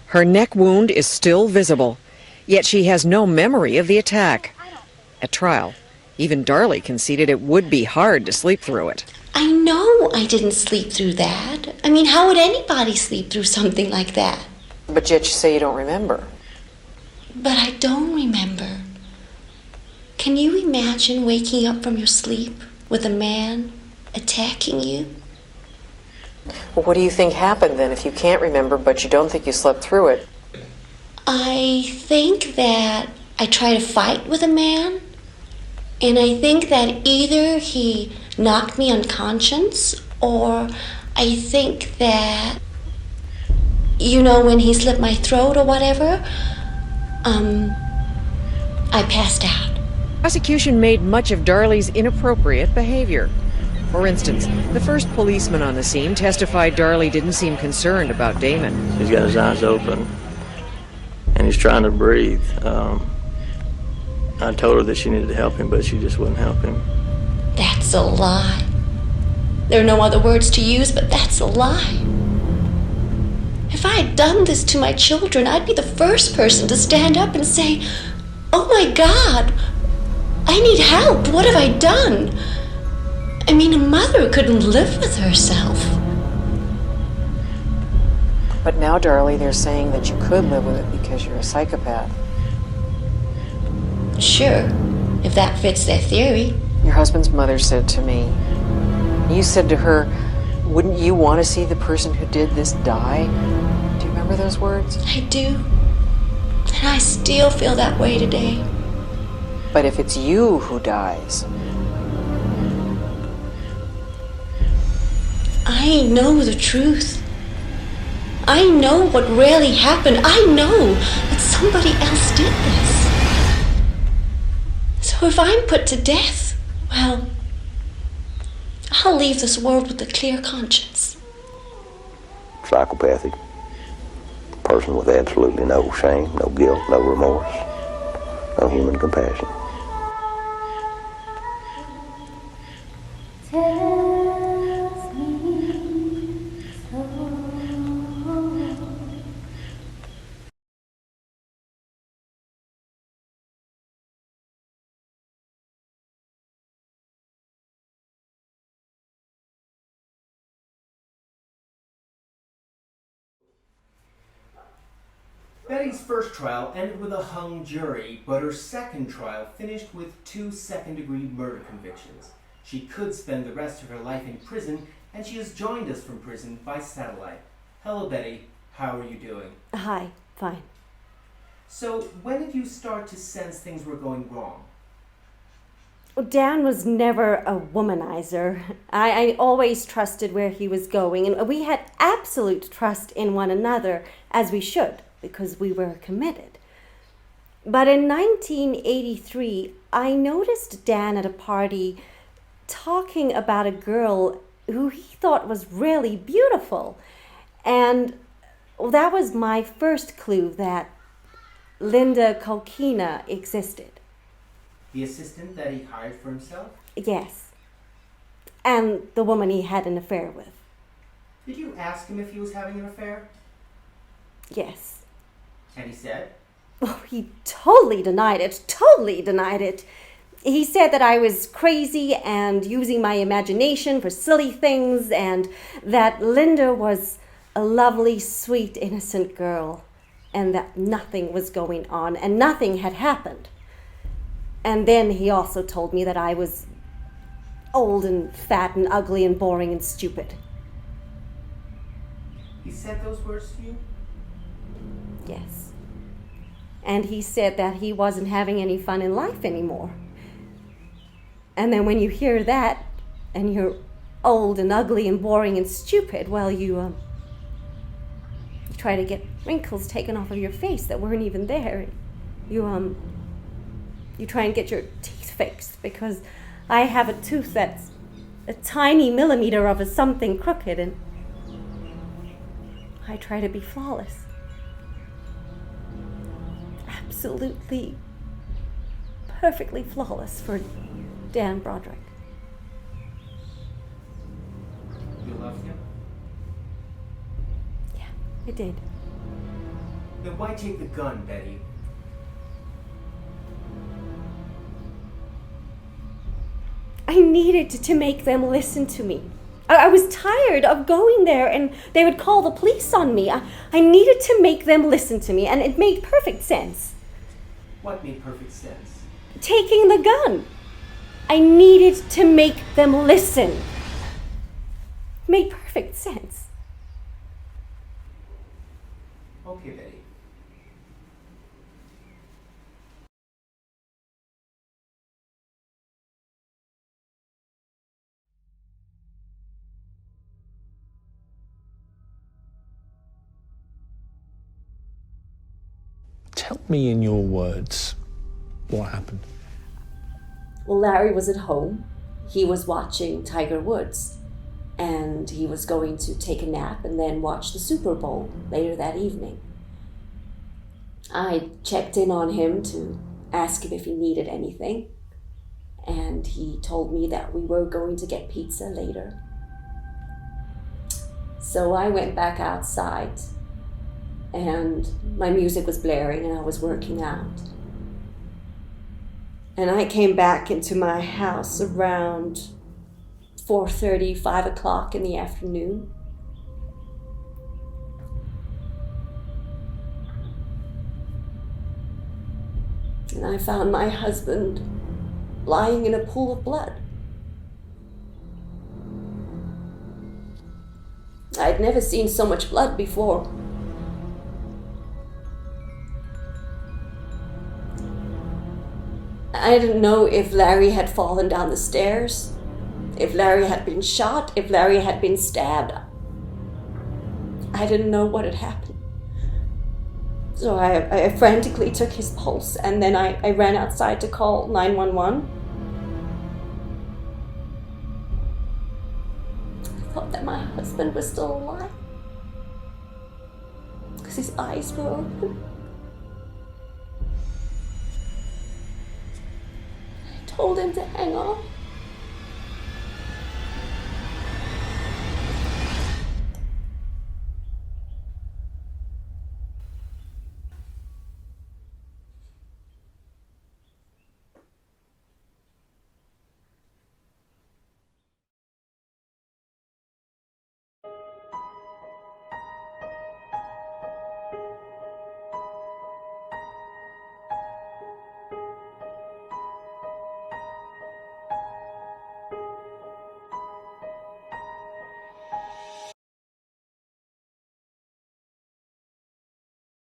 Her neck wound is still visible, yet she has no memory of the attack. At trial, even Darlie conceded it would be hard to sleep through it. I know I didn't sleep through that. I mean, how would anybody sleep through something like that? But yet you say you don't remember. But I don't remember. Can you imagine waking up from your sleep with a man attacking you? Well, what do you think happened then if you can't remember but you don't think you slept through it? I think that I tried to fight with a man, and I think that either he knocked me unconscious, or I think that, you know, when he slit my throat or whatever, I passed out. Prosecution made much of Darlie's inappropriate behavior. For instance, the first policeman on the scene testified Darlie didn't seem concerned about Damon. He's got his eyes open, and he's trying to breathe. I told her that she needed to help him, but she just wouldn't help him. That's a lie. There are no other words to use, but that's a lie. If I had done this to my children, I'd be the first person to stand up and say, "Oh my God, I need help. What have I done?" I mean, a mother couldn't live with herself. But now, Darlie, they're saying that you could live with it because you're a psychopath. Sure, if that fits their theory. Your husband's mother said to me, you said to her, "Wouldn't you want to see the person who did this die?" Do you remember those words? I do. And I still feel that way today. But if it's you who dies... I know the truth. I know what really happened. I know that somebody else did this. So if I'm put to death, well, I'll leave this world with a clear conscience. Psychopathic. Person with absolutely no shame, no guilt, no remorse, no human compassion. Betty's first trial ended with a hung jury, but her second trial finished with 2 second-degree murder convictions. She could spend the rest of her life in prison, and she has joined us from prison by satellite. Hello, Betty. How are you doing? Hi, fine. So, when did you start to sense things were going wrong? Dan was never a womanizer. I always trusted where he was going, and we had absolute trust in one another, as we should, because we were committed. But in 1983, I noticed Dan at a party talking about a girl who he thought was really beautiful. And that was my first clue that Linda Kolkina existed. The assistant that he hired for himself? Yes. And the woman he had an affair with. Did you ask him if he was having an affair? Yes. And he said? Oh, he totally denied it. He said that I was crazy and using my imagination for silly things, and that Linda was a lovely, sweet, innocent girl, and that nothing was going on and nothing had happened. And then he also told me that I was old and fat and ugly and boring and stupid. He said those words to you? Yes. And he said that he wasn't having any fun in life anymore. And then when you hear that, and you're old and ugly and boring and stupid, well, you try to get wrinkles taken off of your face that weren't even there. You try and get your teeth fixed, because I have a tooth that's a tiny millimeter of a something crooked, and I try to be flawless. Absolutely, perfectly flawless for Dan Broderick. You loved him? Yeah, I did. Then why take the gun, Betty? I needed to make them listen to me. I was tired of going there and they would call the police on me. I needed to make them listen to me, and it made perfect sense. What made perfect sense? Taking the gun. I needed to make them listen. Made perfect sense. Okay, Betty. Tell me in your words what happened. Well, Larry was at home. He was watching Tiger Woods, and he was going to take a nap and then watch the Super Bowl later that evening. I checked in on him to ask him if he needed anything, and he told me that we were going to get pizza later. So I went back outside, and my music was blaring and I was working out. And I came back into my house around 4:30, 5 o'clock in the afternoon. And I found my husband lying in a pool of blood. I'd never seen so much blood before. I didn't know if Larry had fallen down the stairs, if Larry had been shot, if Larry had been stabbed. I didn't know what had happened. So I frantically took his pulse, and then I ran outside to call 911. I thought that my husband was still alive, because his eyes were open. I told him to hang on.